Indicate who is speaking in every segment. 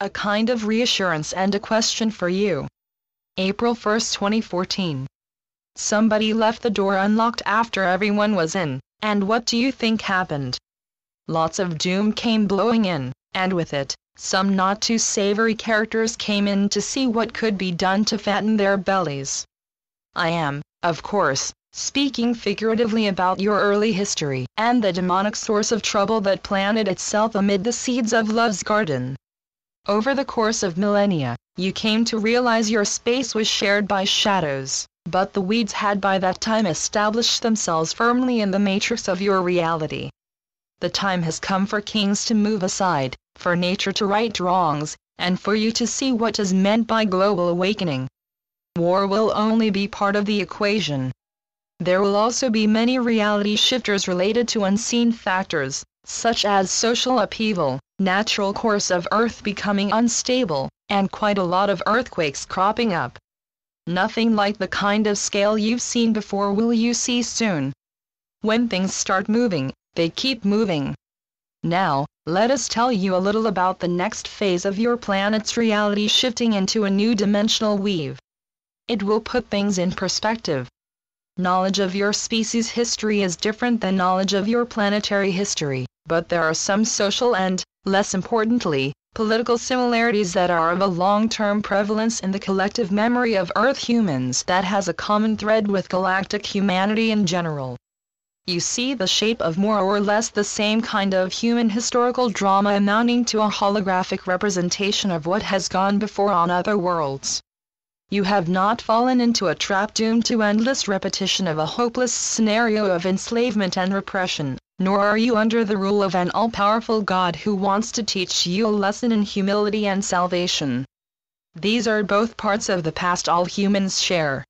Speaker 1: a kind of reassurance and a question for you. April 1, 2014. Somebody left the door unlocked after everyone was in, and what do you think happened? Lots of doom came blowing in, and with it, some not too savory characters came in to see what could be done to fatten their bellies. I am, of course, speaking figuratively about your early history, and the demonic source of trouble that planted itself amid the seeds of love's garden. Over the course of millennia, you came to realize your space was shared by shadows, but the weeds had by that time established themselves firmly in the matrix of your reality. The time has come for kings to move aside, for nature to right wrongs, and for you to see what is meant by global awakening. War will only be part of the equation. There will also be many reality shifters related to unseen factors, such as social upheaval, natural course of Earth becoming unstable, and quite a lot of earthquakes cropping up. Nothing like the kind of scale you've seen before will you see soon. When things start moving, they keep moving. Now, let us tell you a little about the next phase of your planet's reality shifting into a new dimensional weave. It will put things in perspective. Knowledge of your species' history is different than knowledge of your planetary history, but there are some social and, less importantly, political similarities that are of a long-term prevalence in the collective memory of Earth humans that has a common thread with galactic humanity in general. You see the shape of more or less the same kind of human historical drama amounting to a holographic representation of what has gone before on other worlds. You have not fallen into a trap doomed to endless repetition of a hopeless scenario of enslavement and repression, nor are you under the rule of an all-powerful God who wants to teach you a lesson in humility and salvation. These are both parts of the past all humans share.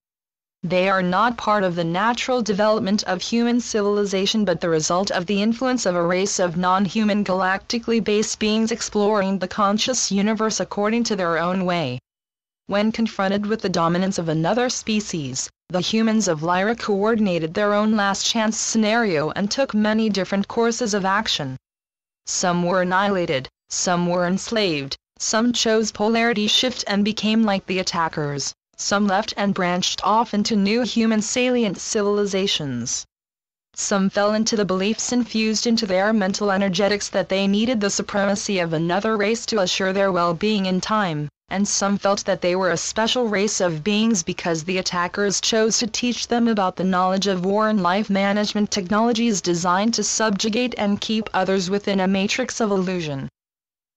Speaker 1: They are not part of the natural development of human civilization but the result of the influence of a race of non-human galactically based beings exploring the conscious universe according to their own way. When confronted with the dominance of another species, the humans of Lyra coordinated their own last chance scenario and took many different courses of action. Some were annihilated, some were enslaved, some chose polarity shift and became like the attackers, some left and branched off into new human salient civilizations. Some fell into the beliefs infused into their mental energetics that they needed the supremacy of another race to assure their well-being in time, and some felt that they were a special race of beings because the attackers chose to teach them about the knowledge of war and life management technologies designed to subjugate and keep others within a matrix of illusion.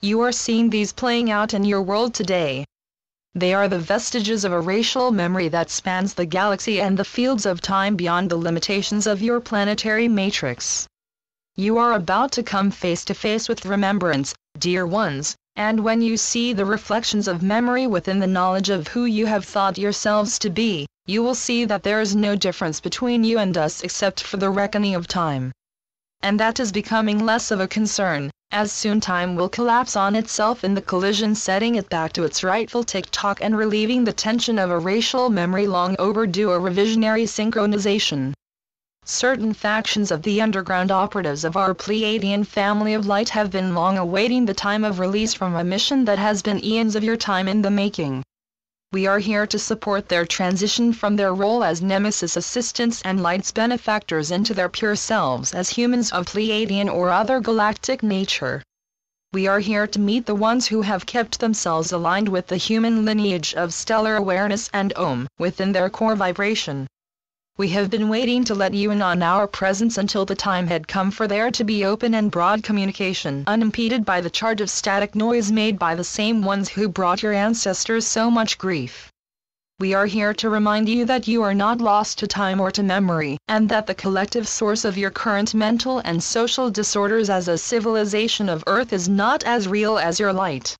Speaker 1: You are seeing these playing out in your world today. They are the vestiges of a racial memory that spans the galaxy and the fields of time beyond the limitations of your planetary matrix. You are about to come face to face with remembrance, dear ones, and when you see the reflections of memory within the knowledge of who you have thought yourselves to be, you will see that there is no difference between you and us except for the reckoning of time. And that is becoming less of a concern, as soon time will collapse on itself in the collision, setting it back to its rightful tick-tock and relieving the tension of a racial memory long overdue, a revisionary synchronization. Certain factions of the underground operatives of our Pleiadian family of light have been long awaiting the time of release from a mission that has been eons of your time in the making. We are here to support their transition from their role as Nemesis assistants and Light's benefactors into their pure selves as humans of Pleiadian or other galactic nature. We are here to meet the ones who have kept themselves aligned with the human lineage of stellar awareness and Om within their core vibration. We have been waiting to let you in on our presence until the time had come for there to be open and broad communication, unimpeded by the charge of static noise made by the same ones who brought your ancestors so much grief. We are here to remind you that you are not lost to time or to memory, and that the collective source of your current mental and social disorders as a civilization of Earth is not as real as your light.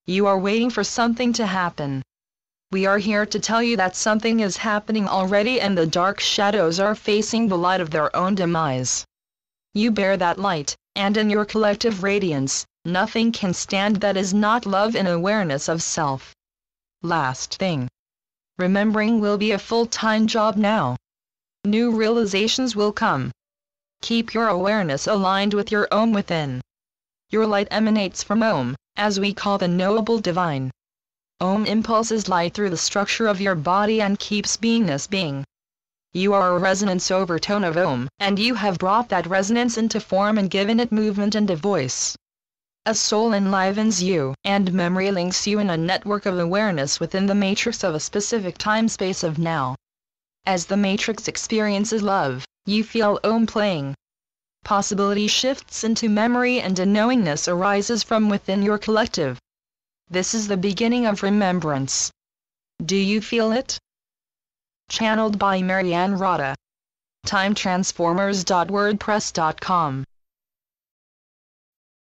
Speaker 1: You are waiting for something to happen. We are here to tell you that something is happening already and the dark shadows are facing the light of their own demise. You bear that light, and in your collective radiance, nothing can stand that is not love and awareness of self. Last thing. Remembering will be a full-time job now. New realizations will come. Keep your awareness aligned with your Om within. Your light emanates from Om, as we call the knowable divine. Om impulses lie through the structure of your body and keeps beingness being. You are a resonance overtone of Om, and you have brought that resonance into form and given it movement and a voice. A soul enlivens you, and memory links you in a network of awareness within the matrix of a specific time-space of now. As the matrix experiences love, you feel Om playing. Possibility shifts into memory and a knowingness arises from within your collective. This is the beginning of remembrance. Do you feel it? Channeled by Marianne Rada. timetransformers.wordpress.com